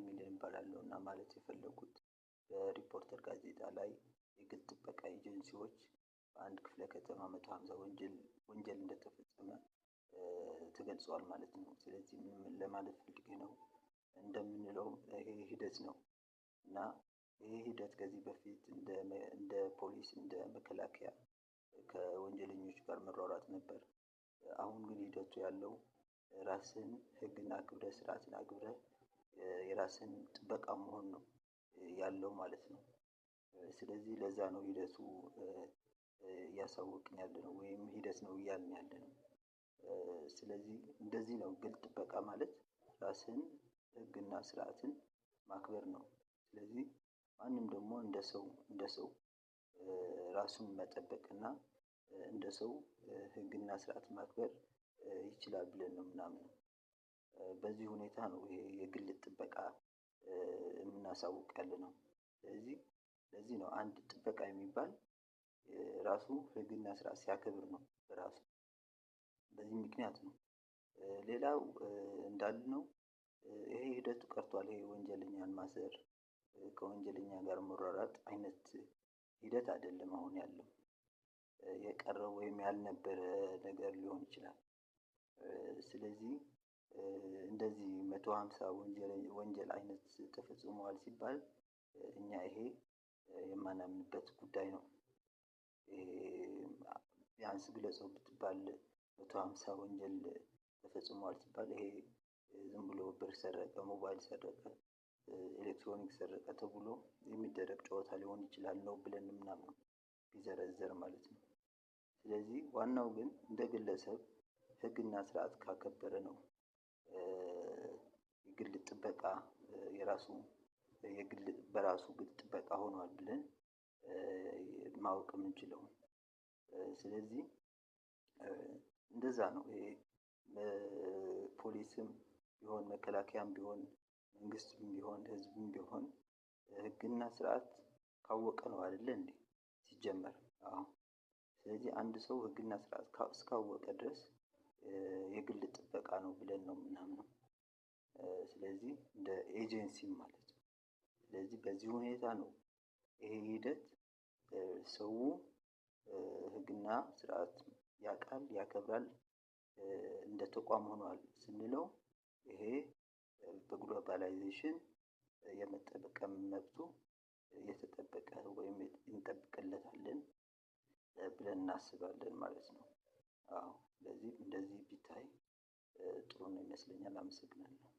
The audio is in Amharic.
ሚሊዮን እባላለሁ እና ማለት የፈለጉት በሪፖርተር ጋዜጣ ላይ የግል ጥበቃ ኤጀንሲዎች በአንድ ክፍለ ከተማ 150 ወንጀል እንደተፈጸመ ተገልጿል ማለት ነው። ስለዚህ ምን ለማለት ፈልጌ ነው እንደምንለው ይሄ ሂደት ነው እና ይሄ ሂደት ከዚህ በፊት እንደ ፖሊስ እንደ መከላከያ ከወንጀለኞች ጋር መሯሯጥ ነበር። አሁን ግን ሂደቱ ያለው ራስን ህግን አክብረህ ስርዓትን አክብረህ የራስን ጥበቃ መሆን ነው ያለው ማለት ነው። ስለዚህ ለዛ ነው ሂደቱ እያሳወቅን ያለነው ወይም ሂደት ነው እያልን ያለነው። ስለዚህ እንደዚህ ነው ግል ጥበቃ ማለት ራስን ህግና ስርዓትን ማክበር ነው። ስለዚህ ማንም ደግሞ እንደ ሰው ራሱን መጠበቅና እንደ ሰው ህግና ስርዓት ማክበር ይችላል ብለን ነው የምናምነው። በዚህ ሁኔታ ነው ይሄ የግል ጥበቃ የምናሳውቅ ያለነው። ስለዚህ ለዚህ ነው አንድ ጥበቃ የሚባል ራሱ ህግና ስርዓት ሲያከብር ነው በራሱ። በዚህ ምክንያት ነው ሌላው እንዳልነው ይሄ ሂደቱ ቀርቷል። ይሄ ወንጀለኛን ማሰር ከወንጀለኛ ጋር መሯሯጥ አይነት ሂደት አይደለም አሁን ያለው። የቀረው ወይም ያልነበረ ነገር ሊሆን ይችላል። ስለዚህ እንደዚህ 150 ወንጀል አይነት ተፈጽሟል ሲባል እኛ ይሄ የማናምንበት ጉዳይ ነው። ቢያንስ ግለጸው ብትባል 150 ወንጀል ተፈጽሟል ሲባል ይሄ ዝም ብሎ ብር ሰረቀ፣ ሞባይል ሰረቀ፣ ኤሌክትሮኒክስ ሰረቀ ተብሎ የሚደረግ ጨዋታ ሊሆን ይችላል ነው ብለን የምናምነው ቢዘረዘር ማለት ነው። ስለዚህ ዋናው ግን እንደ ግለሰብ ህግና ስርዓት ካከበረ ነው የግል ጥበቃ በራሱ ግል ጥበቃ ሆኗል ብለን ማወቅ የምንችለው። ስለዚህ እንደዛ ነው ይሄ ፖሊስም ቢሆን መከላከያም ቢሆን መንግስትም ቢሆን ህዝብም ቢሆን ህግና ስርዓት ካወቀ ነው አይደለ እንዴ ሲጀመር? አዎ። ስለዚህ አንድ ሰው ህግና ስርዓት እስካወቀ ድረስ የግል ጥበቃ ነው ብለን ነው የምናምነው። ስለዚህ እንደ ኤጀንሲም ማለት ነው። ስለዚህ በዚህ ሁኔታ ነው ይሄ ሂደት ሰው ህግና ስርዓት ያውቃል፣ ያከብራል፣ እንደ ተቋም ሆኗል ስንለው ይሄ በግሎባላይዜሽን የመጠቀም መብቱ የተጠበቀ ወይም እንጠብቅለታለን ብለን እናስባለን ማለት ነው። አዎ ስለዚህ እንደዚህ ቢታይ ጥሩ ነው ይመስለኛል። አመሰግናለሁ።